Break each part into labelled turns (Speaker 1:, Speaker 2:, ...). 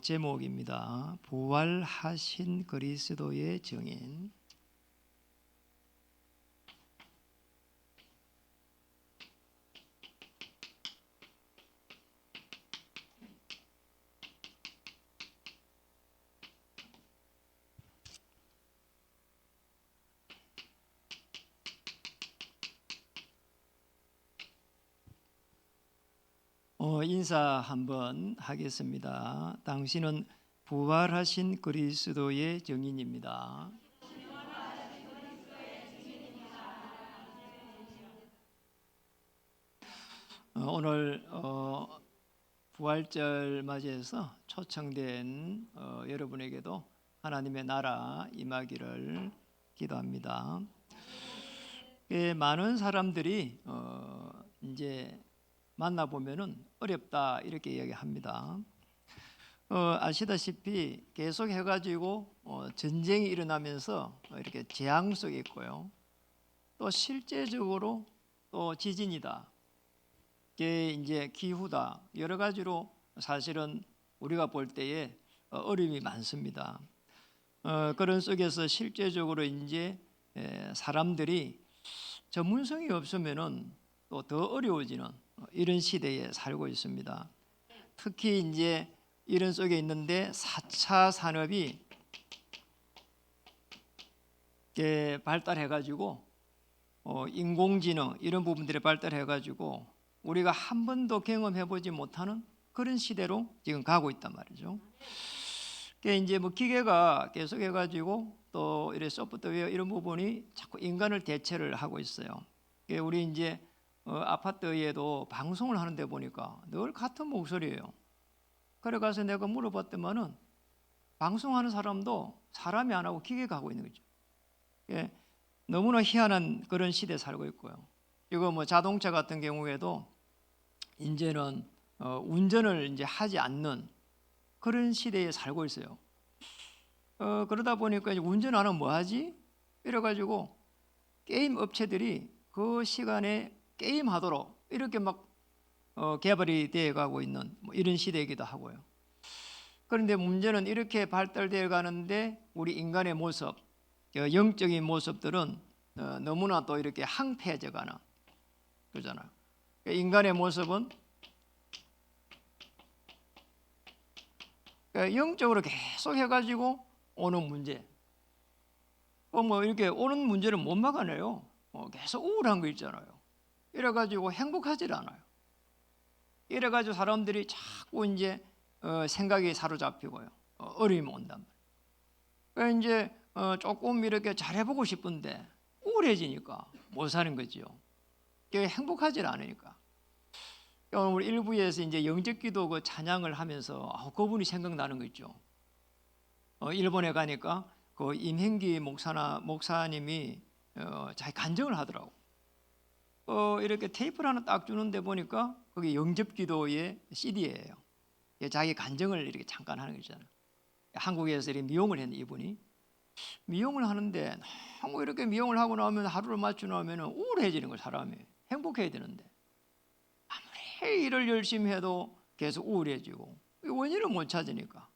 Speaker 1: 제목입니다. 부활하신 그리스도의 증인. 인사 한번 하겠습니다. 당신은 부활하신 그리스도의 증인입니다. 오늘 부활절 맞이해서 초청된 여러분에게도 하나님의 나라 임하기를 기도합니다. 많은 사람들이 이제 만나보면은 어렵다 이렇게 이야기합니다. 아시다시피 계속 해가지고 전쟁이 일어나면서 이렇게 재앙 속에 있고요. 또 실제적으로 또 지진이다, 이게 이제 기후다, 여러 가지로 사실은 우리가 볼 때에 어려움이 많습니다. 그런 속에서 실제적으로 이제 사람들이 전문성이 없으면은 또 더 어려워지는 이런 시대에 살고 있습니다. 특히 이제 이런 속에 있는데 4차 산업이 발달해가지고 인공지능 이런 부분들이 발달해가지고 우리가 한 번도 경험해보지 못하는 그런 시대로 지금 가고 있단 말이죠. 이제 뭐 기계가 계속해가지고 또 이런 소프트웨어 이런 부분이 자꾸 인간을 대체를 하고 있어요. 우리 이제 아파트에도 방송을 하는데 보니까 늘 같은 목소리예요. 그래 가서 내가 물어봤더만은 방송하는 사람도 사람이 안 하고 기계가 하고 있는 거죠. 너무나 희한한 그런 시대에 살고 있고요. 이거 뭐 자동차 같은 경우에도 이제는 운전을 이제 하지 않는 그런 시대에 살고 있어요. 그러다 보니까 이제 운전 안 하면 뭐 하지? 이래가지고 게임 업체들이 그 시간에 게임하도록 이렇게 막 개발이 되어가고 있는 뭐 이런 시대이기도 하고요. 그런데 문제는 이렇게 발달되어 가는데 우리 인간의 모습, 영적인 모습들은 너무나 또 이렇게 항폐해져가는 그러잖아요. 인간의 모습은 영적으로 계속 해가지고 오는 문제, 뭐 이렇게 오는 문제를 못 막아내요. 계속 우울한 거 있잖아요. 이래가지고 행복하지 않아요. 이래가지고 사람들이 자꾸 이제 생각이 사로잡히고요. 어려움이 온단 말이에요. 이제 조금 이렇게 잘해보고 싶은데 우울해지니까 못 사는 거죠. 행복하지 않으니까. 우리 일부에서 이제 영적기도 그 찬양을 하면서 그분이 생각나는 거 있죠. 일본에 가니까 그 임행기 목사님이 자기 간증을 하더라고. 이렇게 테이프를 하나 딱 주는데 보니까 그게 영접기도의 CD예요. 자기 간증을 이렇게 잠깐 하는 거잖아요. 한국에서 이렇게 미용을 했는데 이분이 미용을 하는데 너무 이렇게 미용을 하고 나오면 하루를 맞추고 나오면 우울해지는 거예요. 사람이 행복해야 되는데 아무리 일을 열심히 해도 계속 우울해지고 원인을 못 찾으니까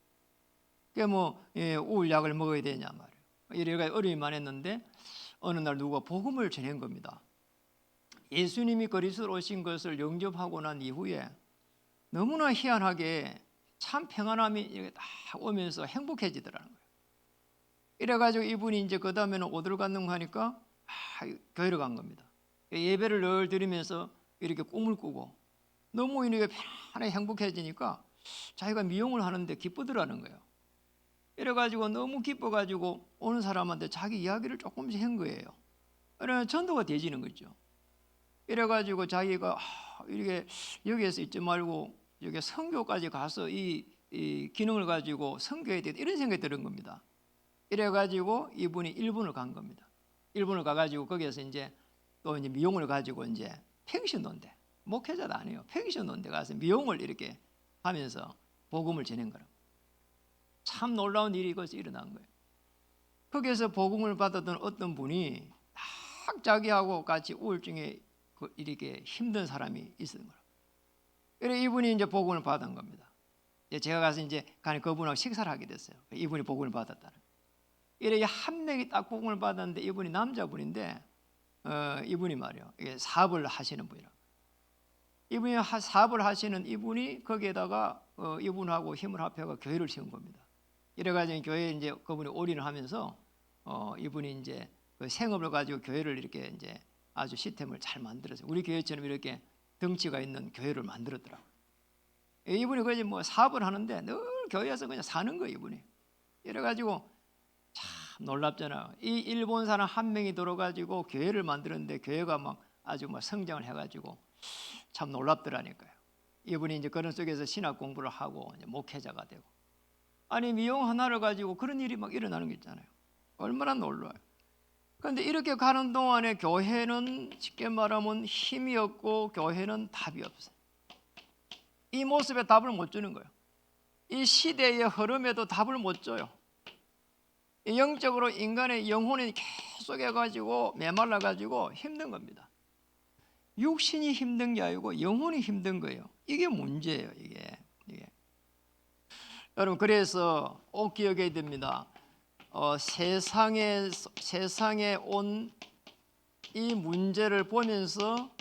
Speaker 1: 우울약을 먹어야 되냐 말이에요. 이래가 어려움만 했는데 어느 날 누가 복음을 전한 겁니다. 예수님이 그리스도로 오신 것을 영접하고 난 이후에 너무나 희한하게 참 평안함이 이렇게 딱 오면서 행복해지더라는 거예요. 이래가지고 이분이 이제 그 다음에는 어디로 갔는가 하니까 교회로 간 겁니다. 예배를 늘 드리면서 이렇게 꿈을 꾸고 너무 이렇게 편안하게 행복해지니까 자기가 미용을 하는데 기쁘더라는 거예요. 이래가지고 너무 기뻐가지고 오는 사람한테 자기 이야기를 조금씩 한 거예요. 그러면 전도가 되지는 거죠. 이래가지고 자기가 이렇게 여기에서 있지 말고 여기 선교까지 가서 이 기능을 가지고 선교해야 되겠다 이런 생각이 드는 겁니다. 이래가지고 이분이 일본을 간 겁니다. 일본을 가가지고 거기에서 이제 또 이제 미용을 가지고 이제 펜션노인데 목회자도 아니에요. 펜션노인데 가서 미용을 이렇게 하면서 복음을 전한 거라. 참 놀라운 일이 거기서 일어난 거예요. 거기에서 복음을 받았던 어떤 분이 딱 자기하고 같이 우울증에 이렇게 힘든 사람이 있었던 거예요. 그래서 이분이 이제 복음을 받은 겁니다. 제가 가서 이제 간에 그분하고 식사를 하게 됐어요. 이분이 복음을 받았다는. 이렇게 한 명이 딱 복음을 받았는데 이분이 남자분인데 이분이 말이요. 이게 사업을 하시는 분이라. 이분이 사업을 하시는 이분이 거기에다가 이분하고 힘을 합해가 교회를 세운 겁니다. 이래가지고 교회에 이제 그분이 올인을 하면서 이분이 이제 그 생업을 가지고 교회를 이렇게 이제 아주 시스템을 잘 만들었어요. 우리 교회처럼 이렇게 덩치가 있는 교회를 만들었더라고요. 이분이 거기 뭐 사업을 하는데 늘 교회에서 그냥 사는 거예요, 이분이. 이래가지고 참 놀랍잖아요. 이 일본 사람 한 명이 들어가지고 교회를 만드는데 교회가 막 아주 막 성장을 해가지고 참 놀랍더라니까요. 이분이 이제 그런 속에서 신학 공부를 하고 이제 목회자가 되고. 아니 미용 하나를 가지고 그런 일이 막 일어나는 게 있잖아요. 얼마나 놀라워요. 그런데 이렇게 가는 동안에 교회는 쉽게 말하면 힘이 없고 교회는 답이 없어요. 이 모습에 답을 못 주는 거예요. 이 시대의 흐름에도 답을 못 줘요. 영적으로 인간의 영혼이 계속 해가지고 메말라가지고 힘든 겁니다. 육신이 힘든 게 아니고 영혼이 힘든 거예요. 이게 문제예요. 이게. 여러분 그래서 꼭 기억해야 됩니다. 세상에 온 이 문제를 보면서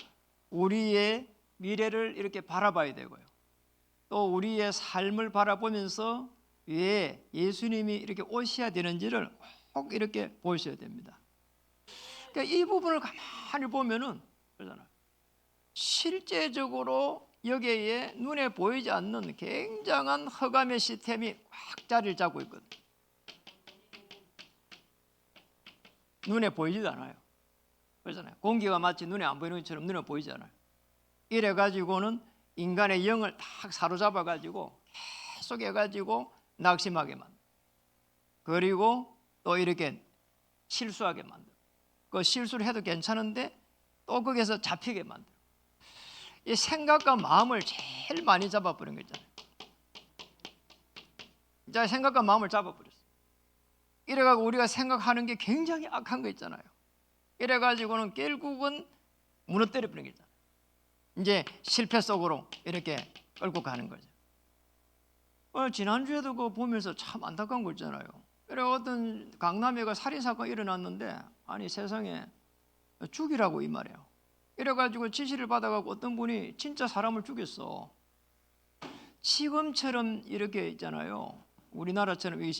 Speaker 1: 우리의 미래를 이렇게 바라봐야 되고요. 또 우리의 삶을 바라보면서 왜 예수님이 이렇게 오셔야 되는지를 꼭 이렇게 보셔야 됩니다. 그러니까 이 부분을 가만히 보면은 그러잖아요. 실제적으로 여기에 눈에 보이지 않는 굉장한 흑암의 시스템이 꽉 자리를 잡고 있거든요. 눈에 보이지도 않아요. 그러잖아요. 공기가 마치 눈에 안 보이는 것처럼 눈에 보이지 않아요. 이래가지고는 인간의 영을 딱 사로잡아가지고 계속 해가지고 낙심하게 만들어. 그리고 또 이렇게 실수하게 만들어. 그 실수를 해도 괜찮은데 또 거기에서 잡히게 만들어. 이 생각과 마음을 제일 많이 잡아버린 거 있잖아요. 자, 생각과 마음을 잡아버렸어. 이래가지고 우리가 생각하는 게 굉장히 악한 거 있잖아요. 이래가지고는 결국은 무너뜨려 버리는 게 있잖아요. 이제 실패 속으로 이렇게 끌고 가는 거죠. 지난주에도 그거 보면서 참 안타까운 거 있잖아요. 그래 어떤 강남에가 살인사건이 일어났는데 아니 세상에 죽이라고 이 말이에요. 이래가지고 지시를 받아가고 어떤 분이 진짜 사람을 죽였어. 지금처럼 이렇게 있잖아요. 우리나라처럼 이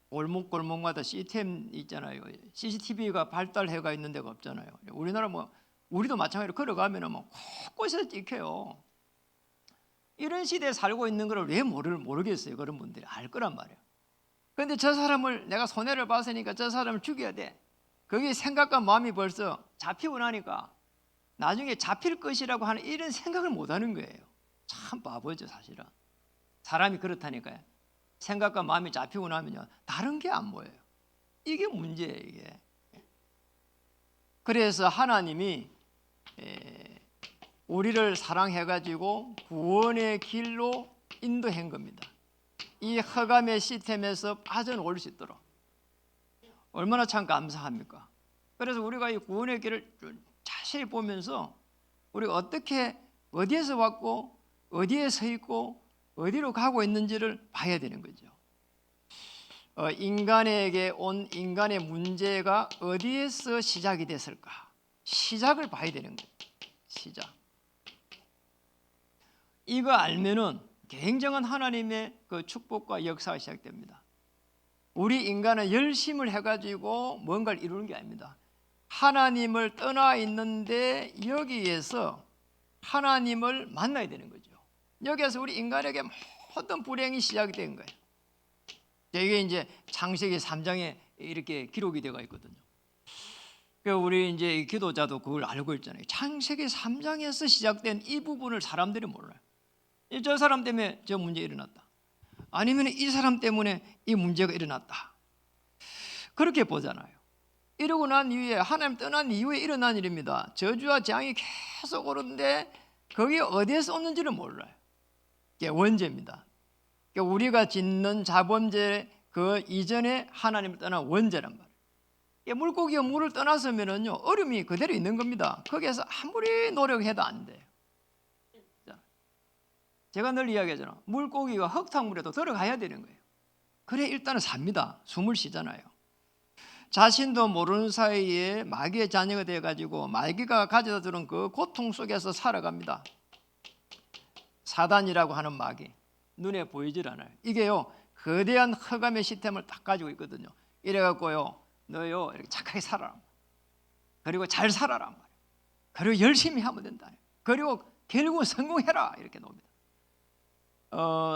Speaker 1: 골목골목마다 CCTV 있잖아요. CCTV가 발달해가 있는 데가 없잖아요. 우리나라 뭐 우리도 마찬가지로 걸어가면은 뭐 곳곳에서 찍혀요. 이런 시대에 살고 있는 걸 왜 모르겠어요. 그런 분들이 알 거란 말이에요. 그런데 저 사람을 내가 손해를 봤으니까 저 사람을 죽여야 돼. 그게 생각과 마음이 벌써 잡히고 나니까 나중에 잡힐 것이라고 하는 이런 생각을 못 하는 거예요. 참 바보죠 사실은. 사람이 그렇다니까요. 생각과 마음이 잡히고 나면요 다른 게 안 보여요. 이게 문제예요. 이게. 그래서 하나님이 우리를 사랑해가지고 구원의 길로 인도한 겁니다. 이 흑암의 시스템에서 빠져나올 수 있도록. 얼마나 참 감사합니까? 그래서 우리가 이 구원의 길을 자세히 보면서 우리가 어떻게 어디에서 왔고 어디에 서 있고 어디로 가고 있는지를 봐야 되는 거죠. 인간에게 온 인간의 문제가 어디에서 시작이 됐을까? 시작을 봐야 되는 거예요. 시작. 이거 알면은 굉장한 하나님의 그 축복과 역사가 시작됩니다. 우리 인간은 열심을 해가지고 뭔가를 이루는 게 아닙니다. 하나님을 떠나 있는데 여기에서 하나님을 만나야 되는 거죠. 여기에서 우리 인간에게 모든 불행이 시작이 된 거예요. 이게 이제 창세기 3장에 이렇게 기록이 되어 있거든요. 우리 이제 기도자도 그걸 알고 있잖아요. 창세기 3장에서 시작된 이 부분을 사람들이 몰라요. 저 사람 때문에 저 문제 일어났다. 아니면 이 사람 때문에 이 문제가 일어났다. 그렇게 보잖아요. 이러고 난 이후에 하나님 떠난 이후에 일어난 일입니다. 저주와 재앙이 계속 오는데 거기 어디에서 오는지를 몰라요. 이게 원죄입니다. 그러니까 우리가 짓는 자범죄 그 이전에 하나님을 떠난 원죄란 말이에요. 물고기가 물을 떠나서면은요 얼음이 그대로 있는 겁니다. 거기에서 아무리 노력해도 안 돼요. 제가 늘 이야기하잖아. 물고기가 흙탕물에도 들어가야 되는 거예요. 그래 일단은 삽니다. 숨을 쉬잖아요. 자신도 모르는 사이에 마귀의 자녀가 되어가지고 마귀가 가져다 주는 그 고통 속에서 살아갑니다. 사단이라고 하는 마귀, 눈에 보이질 않아요. 이게요 거대한 흑암의 시스템을 딱 가지고 있거든요. 이래갖고요 너요 이렇게 착하게 살아라, 그리고 잘 살아라, 그리고 열심히 하면 된다, 그리고 결국은 성공해라, 이렇게 나옵니다.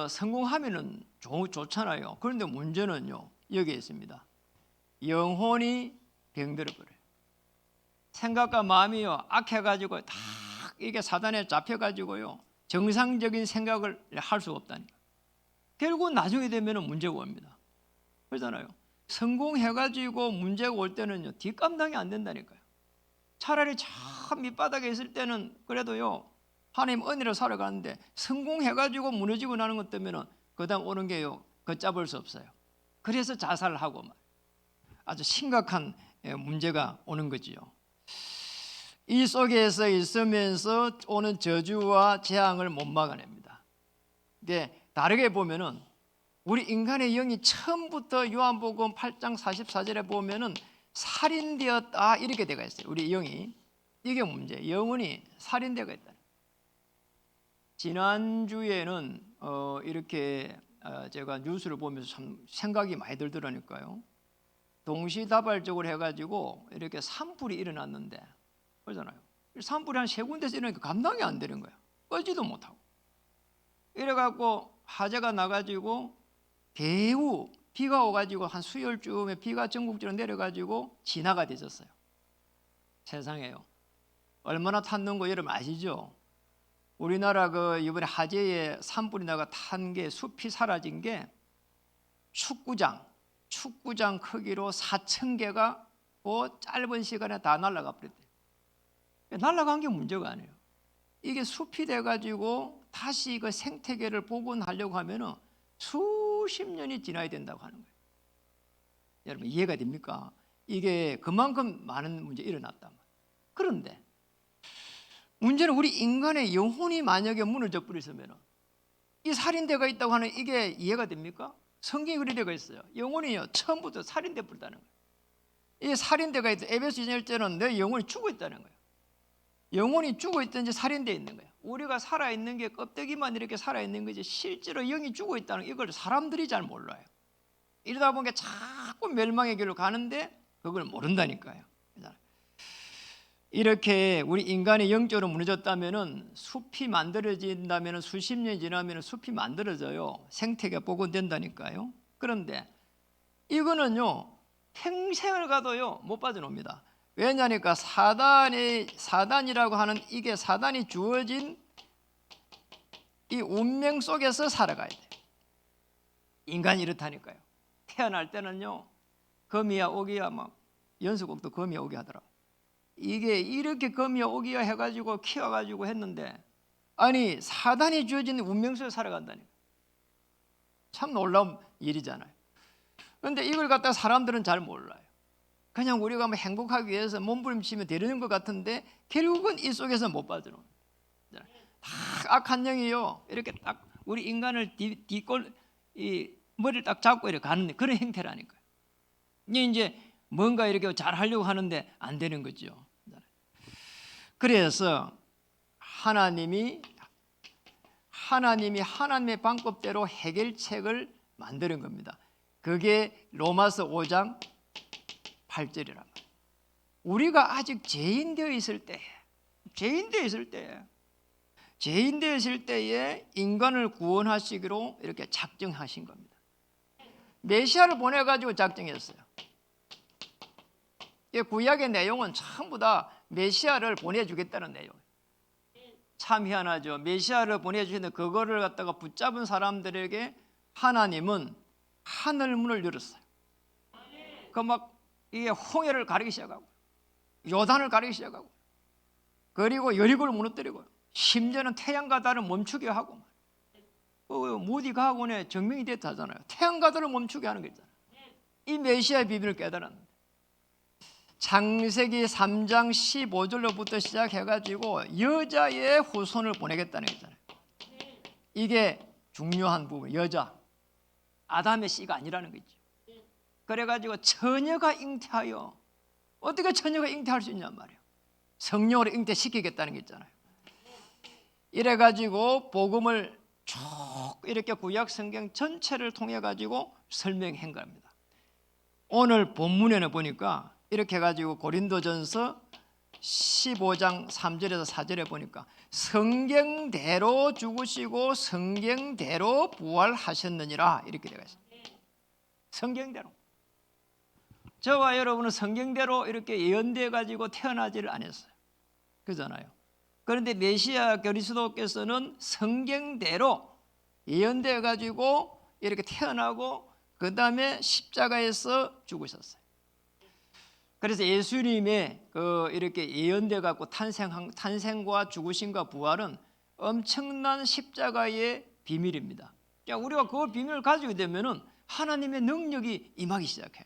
Speaker 1: 성공하면은 좋잖아요. 그런데 문제는요 여기에 있습니다. 영혼이 병들어 버려요. 생각과 마음이요 악해가지고 다 이게 사단에 잡혀가지고요 정상적인 생각을 할 수가 없다니까. 결국 나중에 되면은 문제가 옵니다. 그러잖아요. 성공해가지고 문제가 올 때는요 뒷감당이 안 된다니까요. 차라리 참 밑바닥에 있을 때는 그래도요 하나님 은혜로 살아가는데 성공해가지고 무너지고 나는 것 때문에는 그 다음 오는 게요 걷잡을 수 없어요. 그래서 자살을 하고 아주 심각한 문제가 오는 거지요. 이 속에서 있으면서 오는 저주와 재앙을 못 막아냅니다. 근데 다르게 보면은 우리 인간의 영이 처음부터 요한복음 8장 44절에 보면은 살인되었다 이렇게 되어 있어요. 우리 영이. 이게 문제. 영혼이 살인되어 있다. 지난주에는 이렇게 제가 뉴스를 보면서 참 생각이 많이 들더라니까요. 동시다발적으로 해가지고 이렇게 산불이 일어났는데 그러잖아요. 산불이 한 3군데서 일어나니까 감당이 안 되는 거예요. 꺼지도 못하고. 이래갖고 화재가 나가지고 배후 비가 오가지고 한 수요일쯤에 비가 전국적으로 내려가지고 진화가 되졌어요. 세상에요. 얼마나 탔는 거 여러분 아시죠? 우리나라 그 이번에 화재에 산불이 나가 탄 게 숲이 사라진 게 축구장 크기로 4,000개가 그 짧은 시간에 다 날아가 버렸대요. 날아간 게 문제가 아니에요. 이게 숲이 돼가지고 다시 그 생태계를 복원하려고 하면은 수십 년이 지나야 된다고 하는 거예요. 여러분 이해가 됩니까? 이게 그만큼 많은 문제가 일어났단 말이에요. 그런데 문제는 우리 인간의 영혼이 만약에 무너져 버렸으면 이 살인대가 있다고 하는 이게 이해가 됩니까? 성경이 그리 되어 있어요. 영혼이요 처음부터 살인돼 버렸다는 거예요. 이 살인대가 있다. 에베소 1절은 내 영혼이 죽어 있다는 거예요. 영혼이 죽어 있든지 살인되어 있는 거예요. 우리가 살아있는 게 껍데기만 이렇게 살아있는 거지 실제로 영이 죽어 있다는 이걸 사람들이 잘 몰라요. 이러다 보니까 자꾸 멸망의 길로 가는데 그걸 모른다니까요. 이렇게 우리 인간이 영적으로 무너졌다면은 숲이 만들어진다면은 수십 년이 지나면 숲이 만들어져요. 생태계가 복원된다니까요. 그런데 이거는요 평생을 가도요 못 빠져나옵니다. 왜냐니까 사단이라고 하는 이게 사단이 주어진 이 운명 속에서 살아가야 돼요. 인간이 이렇다니까요. 태어날 때는요 거미야 오기야 막 연수곡도 거미야 오기 하더라고. 이게 이렇게 거미야 오기야 해가지고 키워가지고 했는데 아니 사단이 주어진 운명 속에 살아간다니까. 참 놀라운 일이잖아요. 그런데 이걸 갖다가 사람들은 잘 몰라요. 그냥 우리가 뭐 행복하기 위해서 몸부림치면 되는 것 같은데 결국은 이 속에서 못 빠져나오는 다 악한 영이요 이렇게 딱 우리 인간을 이 머리를 딱 잡고 이렇게 가는 그런 행태라니까요. 이제 뭔가 이렇게 잘 하려고 하는데 안 되는 거죠. 그래서 하나님이 하나님의 방법대로 해결책을 만드는 겁니다. 그게 로마서 5장 8절이란 말이에요. 우리가 아직 죄인되어 있을 때에 인간을 구원하시기로 이렇게 작정하신 겁니다. 메시아를 보내가지고 작정했어요. 구약의 내용은 전부 다 메시아를 보내주겠다는 내용. 참 희한하죠. 메시아를 보내주시는데 그거를 갖다가 붙잡은 사람들에게 하나님은 하늘 문을 열었어요. 그 막 이게 홍해를 가르기 시작하고 요단을 가르기 시작하고 그리고 여리고를 무너뜨리고 심지어는 태양과 달을 멈추게 하고 모디 가학원에 증명이 됐다 하잖아요. 태양과 달을 멈추게 하는 거 있잖아요. 이 메시아의 비밀을 깨달았는데 창세기 3장 15절로부터 시작해가지고 여자의 후손을 보내겠다는 거잖아요. 이게 중요한 부분. 여자 아담의 씨가 아니라는 거죠. 그래가지고 처녀가 잉태하여, 어떻게 처녀가 잉태할 수 있냔 말이에요. 성령으로 잉태시키겠다는 게 있잖아요. 이래가지고 복음을 쭉 이렇게 구약 성경 전체를 통해 가지고 설명한 겁니다. 오늘 본문에는 보니까 이렇게 해가지고 고린도전서 15장 3절에서 4절에 보니까 성경대로 죽으시고 성경대로 부활하셨느니라 이렇게 되어 있습니다. 성경대로. 저와 여러분은 성경대로 이렇게 예언되어 가지고 태어나지를 않았어요. 그잖아요. 그런데 메시아 그리스도께서는 성경대로 예언되어 가지고 이렇게 태어나고 그 다음에 십자가에서 죽으셨어요. 그래서 예수님의 이렇게 예언되어 갖고 탄생과 죽으심과 부활은 엄청난 십자가의 비밀입니다. 우리가 그 비밀을 가지게 되면은 하나님의 능력이 임하기 시작해요.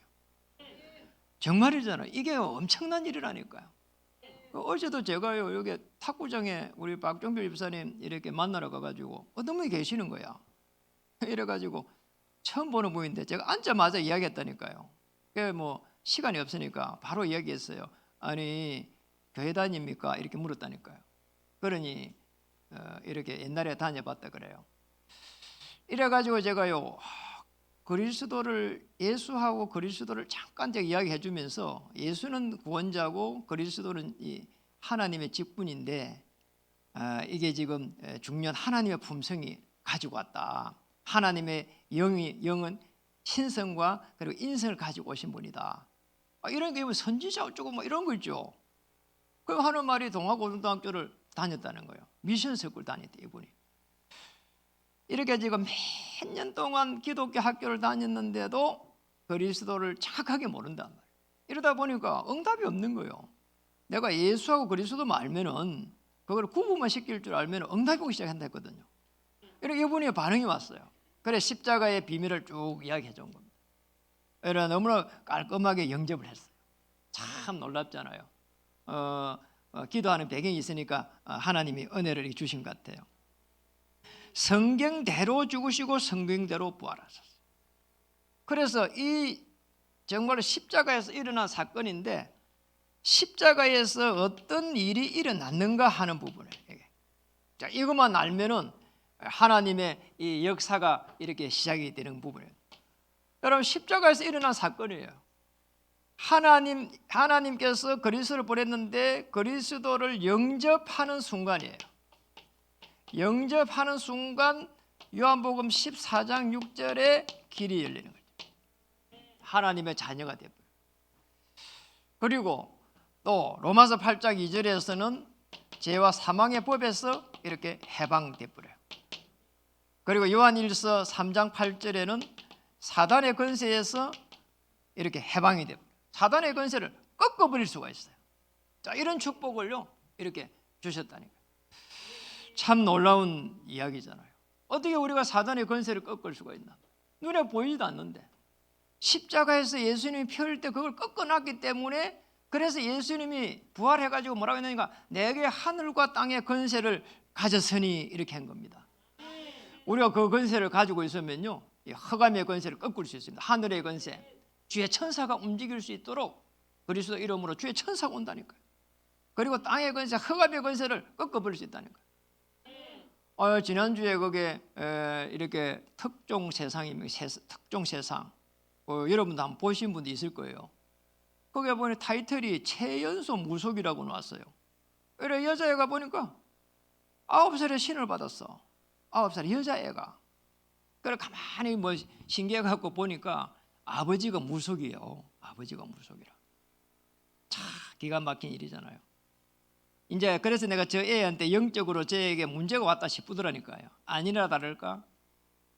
Speaker 1: 정말이잖아요. 이게 엄청난 일이라니까요. 어제도 제가요 여기 탁구장에 우리 박종필 집사님 이렇게 만나러 가가지고 어떤 분이 계시는 거야. 이래가지고 처음 보는 분인데 제가 앉자마자 이야기했다니까요. 그게 뭐 시간이 없으니까 바로 이야기했어요. 아니 교회 다닙니까? 이렇게 물었다니까요. 그러니 이렇게 옛날에 다녀봤다 그래요. 이래가지고 제가요 그리스도를 예수하고 그리스도를 잠깐 제가 이야기해 주면서 예수는 구원자고 그리스도는 이 하나님의 직분인데 이게 지금 중요한 하나님의 품성이 가지고 왔다. 하나님의 영은 신성과 그리고 인성을 가지고 오신 분이다. 이런 게 선지자 어쩌고 뭐 이런 거 있죠. 그 하는 말이 동아고등학교를 다녔다는 거예요. 미션 스쿨 다녔대 이분이. 이렇게 지금 몇 년 동안 기독교 학교를 다녔는데도 그리스도를 정확하게 모른단 말이에요. 이러다 보니까 응답이 없는 거예요. 내가 예수하고 그리스도만 알면은 그걸 구분만 시킬 줄 알면 응답이 오기 시작한다 했거든요. 이렇게 이분이 반응이 왔어요. 그래 십자가의 비밀을 쭉 이야기해 준 겁니다. 그래 너무나 깔끔하게 영접을 했어요. 참 놀랍잖아요. 기도하는 배경이 있으니까 하나님이 은혜를 주신 것 같아요. 성경대로 죽으시고 성경대로 부활하셨어요. 그래서 이 정말 십자가에서 일어난 사건인데 십자가에서 어떤 일이 일어났는가 하는 부분을 자, 이것만 알면은 하나님의 이 역사가 이렇게 시작이 되는 부분이에요. 여러분 십자가에서 일어난 사건이에요. 하나님께서 그리스도를 보냈는데 그리스도를 영접하는 순간이에요. 영접하는 순간 요한복음 14장 6절에 길이 열리는 거죠. 하나님의 자녀가 되어요. 그리고 또 로마서 8장 2절에서는 죄와 사망의 법에서 이렇게 해방되어 버려요. 그리고 요한일서 3장 8절에는 사단의 권세에서 이렇게 해방이 되어요. 사단의 권세를 꺾어버릴 수가 있어요. 자, 이런 축복을요 이렇게 주셨다니까요. 참 놀라운 이야기잖아요. 어떻게 우리가 사단의 권세를 꺾을 수가 있나? 눈에 보이지도 않는데 십자가에서 예수님이 피 흘릴 때 그걸 꺾어놨기 때문에 그래서 예수님이 부활해가지고 뭐라고 했느니까 내게 하늘과 땅의 권세를 가졌으니 이렇게 한 겁니다. 우리가 그 권세를 가지고 있으면요 흑암의 권세를 꺾을 수 있습니다. 하늘의 권세, 주의 천사가 움직일 수 있도록 그리스도 이름으로 주의 천사가 온다니까요. 그리고 땅의 권세, 흑암의 권세를 꺾어버릴 수 있다니까요. 지난주에 거기에 이렇게 특종 세상 여러분도 한번 보신 분도 있을 거예요. 거기에 보니 타이틀이 최연소 무속이라고 나왔어요. 그래 여자애가 보니까 9살에 신을 받았어. 9살 여자애가. 그래 가만히 뭐 신기해갖고 보니까 아버지가 무속이에요. 아버지가 무속이라. 참 기가 막힌 일이잖아요. 이제 그래서 내가 저 애한테 영적으로 저에게 문제가 왔다 싶더라니까요. 아니나 다를까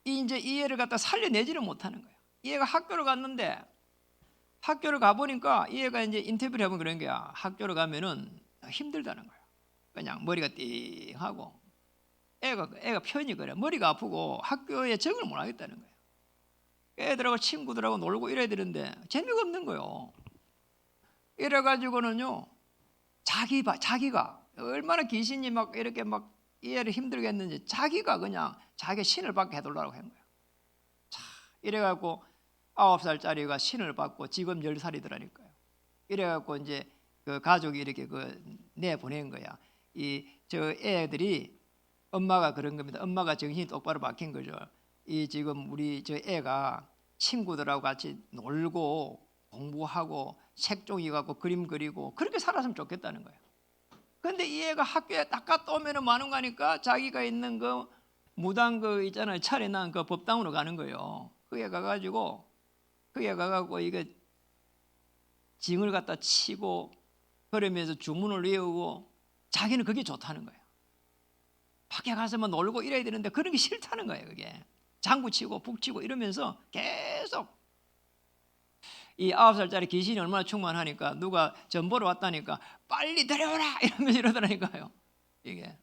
Speaker 1: 이제 이 애를 갖다 살려내지를 못하는 거예요. 이 애가 학교를 갔는데 학교를 가보니까 이 애가 이제 인터뷰를 해보면 그런 거야. 학교를 가면은 힘들다는 거야. 그냥 머리가 띵하고 애가 편히 그래. 머리가 아프고 학교에 적응을 못 하겠다는 거야. 애들하고 친구들하고 놀고 이래야 되는데 재미가 없는 거예요. 이래가지고는요 자기가 얼마나 귀신이 막 이렇게 막 이 애를 힘들게 했는지 자기가 그냥 자기 신을 받게 해달라고 한 거예요. 자, 이래갖고 9살짜리가 신을 받고 지금 10살이더라니까요. 이래갖고 이제 그 가족이 이렇게 내보낸 거야. 저 애들이 엄마가 그런 겁니다. 엄마가 정신이 똑바로 박힌 거죠. 지금 우리 저 애가 친구들하고 같이 놀고 공부하고 색종이 갖고 그림 그리고 그렇게 살았으면 좋겠다는 거예요. 근데 이 애가 학교에 딱 갔다 오면은 많은 거니까 자기가 있는 그 무당 그 있잖아요. 차례난 그 법당으로 가는 거예요. 그게 가가지고 이게 징을 갖다 치고 그러면서 주문을 외우고 자기는 그게 좋다는 거예요. 밖에 가서만 놀고 이래야 되는데 그런 게 싫다는 거예요. 그게 장구치고 북치고 이러면서 계속 이 9살짜리 귀신이 얼마나 충만하니까 누가 전보러 왔다니까 빨리 데려오라 이러면서 이러더라니까요. 이게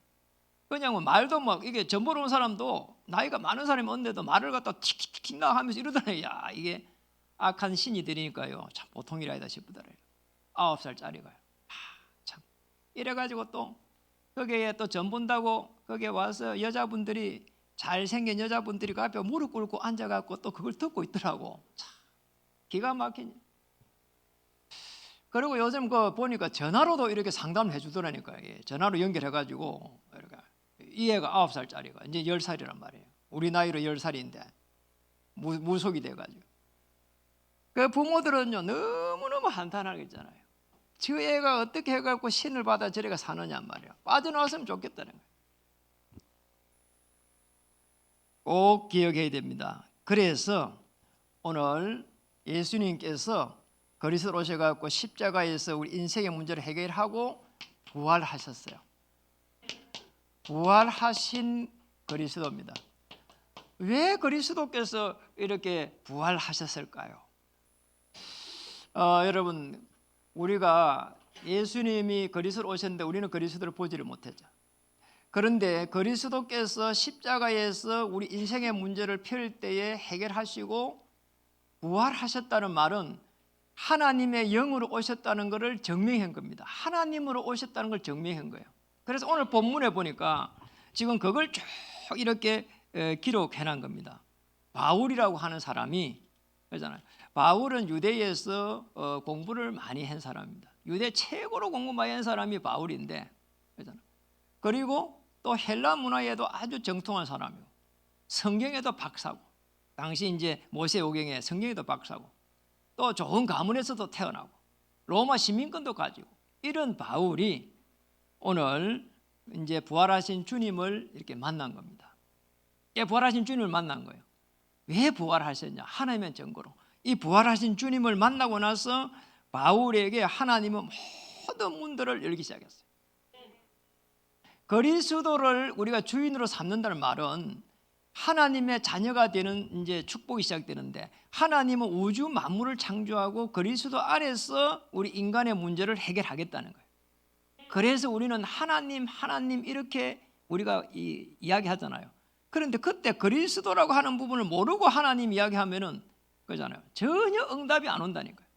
Speaker 1: 그냥 뭐 말도 막 이게 전보러 온 사람도 나이가 많은 사람이 온데도 말을 갖다 틱틱틱 나 하면서 이러더라고요. 야, 이게 악한 신이 들이니까요. 참 보통 일 아니다 싶더라고요. 9살짜리가요. 참 이래가지고 또 거기에 또 전 본다고 거기에 와서 여자분들이 잘생긴 여자분들이 그 앞에 무릎 꿇고 앉아갖고 또 그걸 듣고 있더라고. 참 기가 막히네. 그리고 요즘 그 보니까 전화로도 이렇게 상담을 해주더라니까요. 전화로 연결해가지고 이 애가 9살짜리가 이제 10살이란 말이에요. 우리 나이로 10살인데 무속이 돼가지고 그 부모들은요 너무너무 한탄하겠잖아요. 저 애가 어떻게 해갖고 신을 받아 저리가 사느냐 말이에요. 빠져나왔으면 좋겠다는 거예요. 꼭 기억해야 됩니다. 그래서 오늘 예수님께서 그리스도로 오셔갖고 십자가에서 우리 인생의 문제를 해결하고 부활하셨어요. 부활하신 그리스도입니다. 왜 그리스도께서 이렇게 부활하셨을까요? 여러분 우리가 예수님이 그리스도로 오셨는데 우리는 그리스도를 보지를 못했죠. 그런데 그리스도께서 십자가에서 우리 인생의 문제를 펼 때에 해결하시고 부활하셨다는 말은 하나님의 영으로 오셨다는 것을 증명한 겁니다. 하나님으로 오셨다는 걸 증명한 거예요. 그래서 오늘 본문에 보니까 지금 그걸 쭉 이렇게 기록해 놓은 겁니다. 바울이라고 하는 사람이 그러잖아요. 바울은 유대에서 공부를 많이 한 사람입니다. 유대 최고로 공부 많이 한 사람이 바울인데 그러잖아요. 그리고 또 헬라 문화에도 아주 정통한 사람이고 성경에도 박사고 당시 이제 모세오경에 성경에도 박사고 또 좋은 가문에서도 태어나고 로마 시민권도 가지고 이런 바울이 오늘 이제 부활하신 주님을 이렇게 만난 겁니다. 부활하신 주님을 만난 거예요. 왜 부활하셨냐? 하나님의 증거로. 이 부활하신 주님을 만나고 나서 바울에게 하나님은 모든 문들을 열기 시작했어요. 그리스도를 우리가 주인으로 삼는다는 말은 하나님의 자녀가 되는 이제 축복이 시작되는데 하나님은 우주 만물을 창조하고 그리스도 안에서 우리 인간의 문제를 해결하겠다는 거예요. 그래서 우리는 하나님 이렇게 우리가 이야기하잖아요. 그런데 그때 그리스도라고 하는 부분을 모르고 하나님 이야기하면은 그잖아요. 전혀 응답이 안 온다니까요.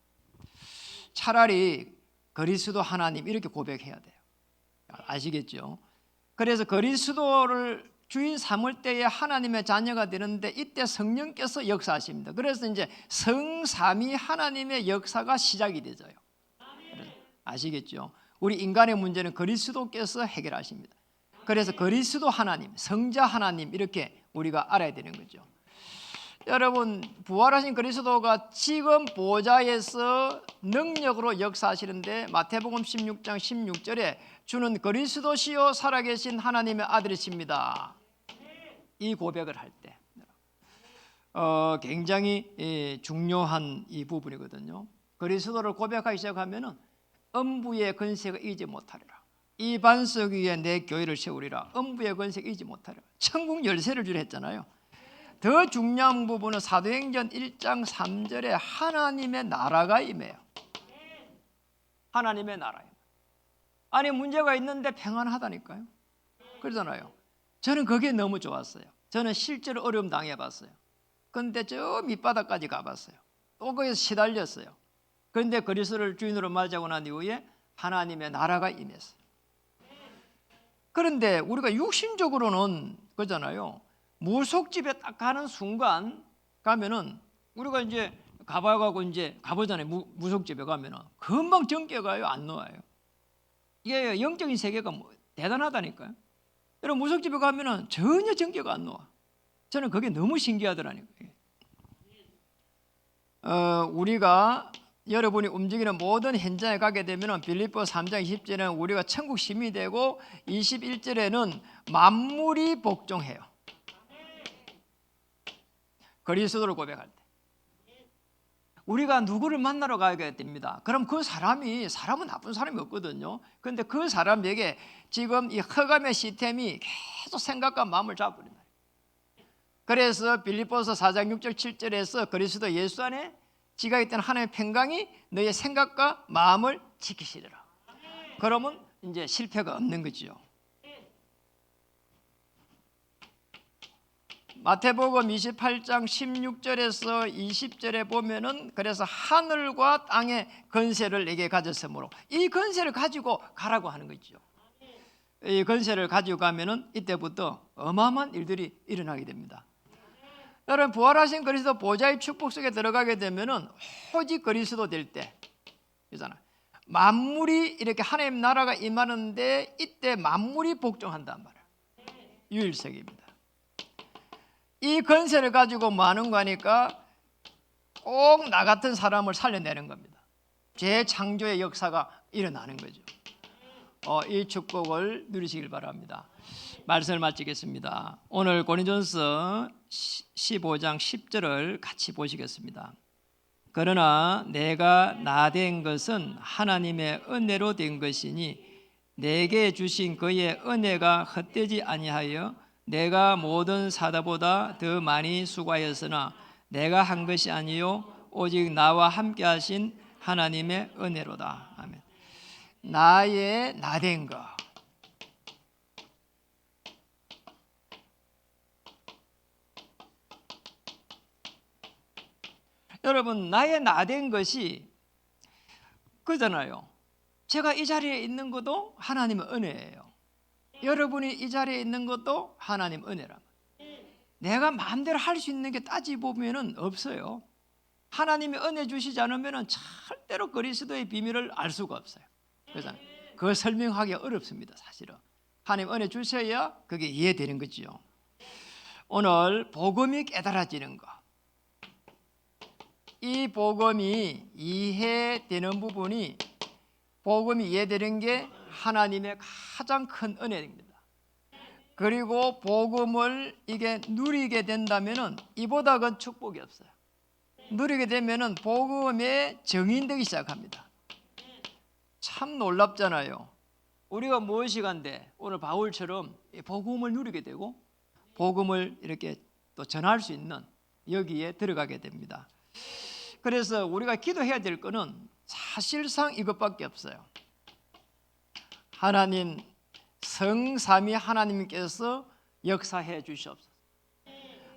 Speaker 1: 차라리 그리스도 하나님 이렇게 고백해야 돼요. 아시겠죠? 그래서 그리스도를 주인 삼을 때에 하나님의 자녀가 되는데 이때 성령께서 역사하십니다. 그래서 이제 성삼위 하나님의 역사가 시작이 되죠. 아시겠죠? 우리 인간의 문제는 그리스도께서 해결하십니다. 그래서 그리스도 하나님, 성자 하나님 이렇게 우리가 알아야 되는 거죠. 여러분 부활하신 그리스도가 지금 보좌에서 능력으로 역사하시는데 마태복음 16장 16절에 주는 그리스도시요 살아계신 하나님의 아들이십니다. 이 고백을 할 때 굉장히 중요한 이 부분이거든요. 그리스도를 고백하기 시작하면은 음부의 권세가 이기지 못하리라. 이 반석 위에 내 교회를 세우리라. 음부의 권세가 이기지 못하리라. 천국 열쇠를 주려 했잖아요. 더 중요한 부분은 사도행전 1장 3절에 하나님의 나라가 임해요. 하나님의 나라예요. 아니 문제가 있는데 평안하다니까요. 그러잖아요. 저는 그게 너무 좋았어요. 저는 실제로 어려움 당해봤어요. 그런데 저 밑바닥까지 가봤어요. 또 거기서 시달렸어요. 그런데 그리스도를 주인으로 맞이하고 난 이후에 하나님의 나라가 임했어요. 그런데 우리가 육신적으로는 그러잖아요. 무속집에 딱 가는 순간 가면은 우리가 이제 가봐가고 이제 가보잖아요. 무속집에 가면은 금방 정깨가요 안 나와요. 이게 영적인 세계가 대단하다니까요. 여러분 무속집에 가면은 전혀 정깨가 안 나와. 저는 그게 너무 신기하더라니까요. 우리가 여러분이 움직이는 모든 현장에 가게 되면 빌립보 3장 20절에는 우리가 천국 시민이 되고 21절에는 만물이 복종해요. 그리스도를 고백할 때 우리가 누구를 만나러 가야 됩니다. 그럼 그 사람은 나쁜 사람이 없거든요. 그런데 그 사람에게 지금 이 흑암의 시스템이 계속 생각과 마음을 잡아버린다. 그래서 빌립보서 4장 6절 7절에서 그리스도 예수 안에 지각이 있던 하나님의 평강이 너의 생각과 마음을 지키시리라. 그러면 이제 실패가 없는 거죠. 마태복음 28장 16절에서 20절에 보면은 그래서 하늘과 땅의 권세를 내게 가졌으므로 이 권세를 가지고 가라고 하는 거죠. 이 권세를 가지고 가면은 이때부터 어마어마한 일들이 일어나게 됩니다. 여러분 부활하신 그리스도 보좌의 축복 속에 들어가게 되면은 오직 그리스도 될 때 있잖아. 만물이 이렇게 하나님 나라가 임하는데 이때 만물이 복종한단 말이야. 유일세계입니다. 이 권세를 가지고 뭐 하는 거니까 꼭 나 같은 사람을 살려내는 겁니다. 재창조의 역사가 일어나는 거죠. 이 축복을 누리시길 바랍니다. 말씀을 마치겠습니다. 오늘 고린도전서 15장 10절을 같이 보시겠습니다. 그러나 내가 나된 것은 하나님의 은혜로 된 것이니 내게 주신 그의 은혜가 헛되지 아니하여 내가 모든 사다보다 더 많이 수고하였으나 내가 한 것이 아니요 오직 나와 함께 하신 하나님의 은혜로다. 아멘. 나의 나된 것. 여러분 나의 나된 것이 그잖아요. 제가 이 자리에 있는 것도 하나님의 은혜예요. 여러분이 이 자리에 있는 것도 하나님 은혜라. 내가 마음대로 할 수 있는 게 따지 보면은 없어요. 하나님이 은혜 주시지 않으면은 절대로 그리스도의 비밀을 알 수가 없어요. 그래서 그걸 설명하기 어렵습니다. 사실은 하나님 은혜 주셔야 그게 이해되는 거지요. 오늘 복음이 깨달아지는 것, 이 복음이 이해되는 부분이 복음이 이해되는 게 하나님의 가장 큰 은혜입니다. 그리고 복음을 이게 누리게 된다면은 이보다 큰 축복이 없어요. 누리게 되면은 복음의 정인되기 시작합니다. 참 놀랍잖아요. 우리가 무엇이 간데 오늘 바울처럼 복음을 누리게 되고 복음을 이렇게 또 전할 수 있는 여기에 들어가게 됩니다. 그래서 우리가 기도해야 될 거는 사실상 이것밖에 없어요. 하나님 성삼위 하나님께서 역사해 주시옵소서.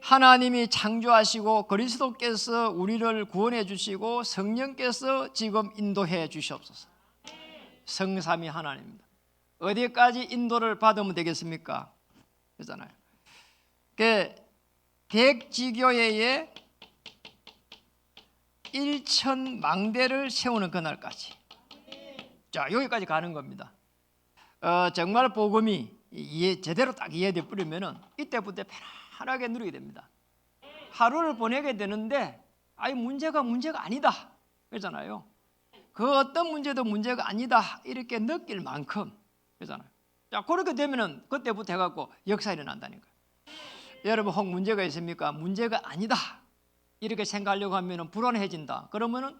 Speaker 1: 하나님이 창조하시고 그리스도께서 우리를 구원해 주시고 성령께서 지금 인도해 주시옵소서. 성삼위 하나님입니다. 어디까지 인도를 받으면 되겠습니까? 그렇잖아요. 대지교회에 1,000망대를 세우는 그날까지. 자, 여기까지 가는 겁니다. 정말 복음이 제대로 딱 이해돼 버리면은 이때부터 편안하게 누리게 됩니다. 하루를 보내게 되는데 문제가 아니다 그러잖아요. 그 어떤 문제도 문제가 아니다 이렇게 느낄 만큼 그러잖아요. 자, 그렇게 되면은 그때부터 해갖고 역사 일어난다니까요. 여러분 혹 문제가 있습니까? 문제가 아니다 이렇게 생각하려고 하면은 불안해진다. 그러면은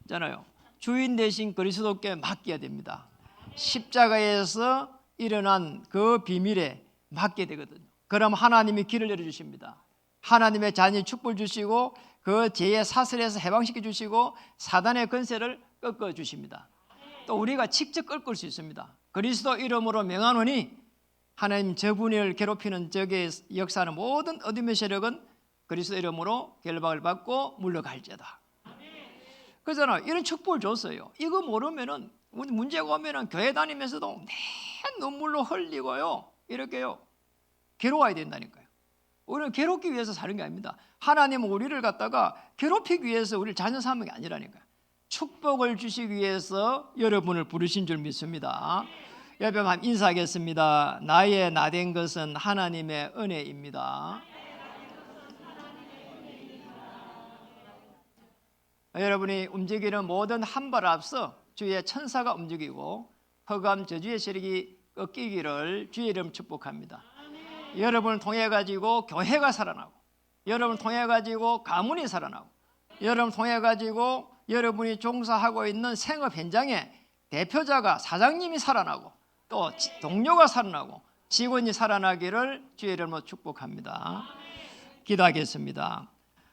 Speaker 1: 있잖아요. 주인 대신 그리스도께 맡겨야 됩니다. 십자가에서 일어난 그 비밀에 맡게 되거든요. 그럼 하나님이 길을 열어주십니다. 하나님의 자녀 축복을 주시고 그 죄의 사슬에서 해방시켜 주시고 사단의 권세를 꺾어 주십니다. 또 우리가 직접 꺾을 수 있습니다. 그리스도 이름으로 명하노니 하나님 저분을 괴롭히는 적의 역사하는 모든 어둠의 세력은 그리스도 이름으로 결박을 받고 물러갈지어다. 그러잖아. 이런 축복을 줬어요. 이거 모르면은 문제가 오면은 교회 다니면서도 내 눈물로 흘리고요. 이렇게요. 괴로워야 된다니까요. 우리는 괴롭기 위해서 사는 게 아닙니다. 하나님은 우리를 갖다가 괴롭히기 위해서 우리를 자녀 삼은 게 아니라니까요. 축복을 주시기 위해서 여러분을 부르신 줄 믿습니다. 여러분 한번 인사하겠습니다. 나의 나된 것은 하나님의 은혜입니다. 여러분이 움직이는 모든 한 발 앞서 주의 천사가 움직이고 흑암 저주의 세력이 꺾이기를 주의 이름 축복합니다. 여러분을 통해 가지고 교회가 살아나고, 여러분을 통해 가지고 가문이 살아나고, 여러분을 통해 가지고 여러분이 종사하고 있는 생업 현장에 대표자가 사장님이 살아나고 또 동료가 살아나고 직원이 살아나기를 주의 이름으로 축복합니다. 기도하겠습니다.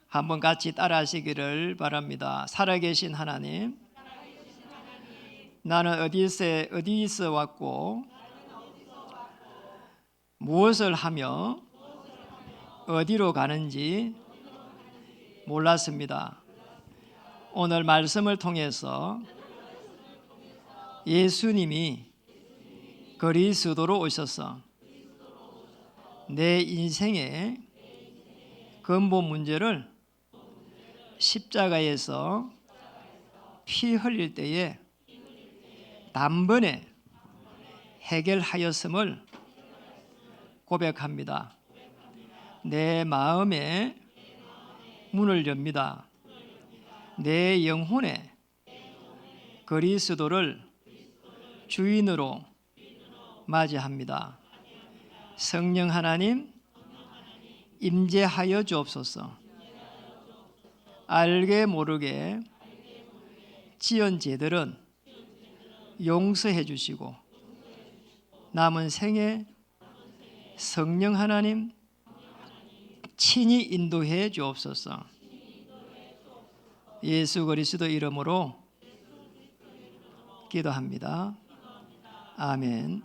Speaker 1: 한번 같이 따라하시기를 바랍니다. 살아계신 하나님, 나는 어디서 왔고 무엇을 하며 어디로 가는지 몰랐습니다. 오늘 말씀을 통해서 예수님이 그리스도로 오셔서 내 인생의 근본 문제를 십자가에서 피 흘릴 때에 단번에 해결하였음을 고백합니다. 내 마음에 문을 엽니다. 내 영혼에 그리스도를 주인으로 맞이합니다. 성령 하나님 임재하여 주옵소서. 알게 모르게 지은 죄들은 용서해 주시고 남은 생에 성령 하나님 친히 인도해 주옵소서. 예수 그리스도 이름으로 기도합니다. 아멘.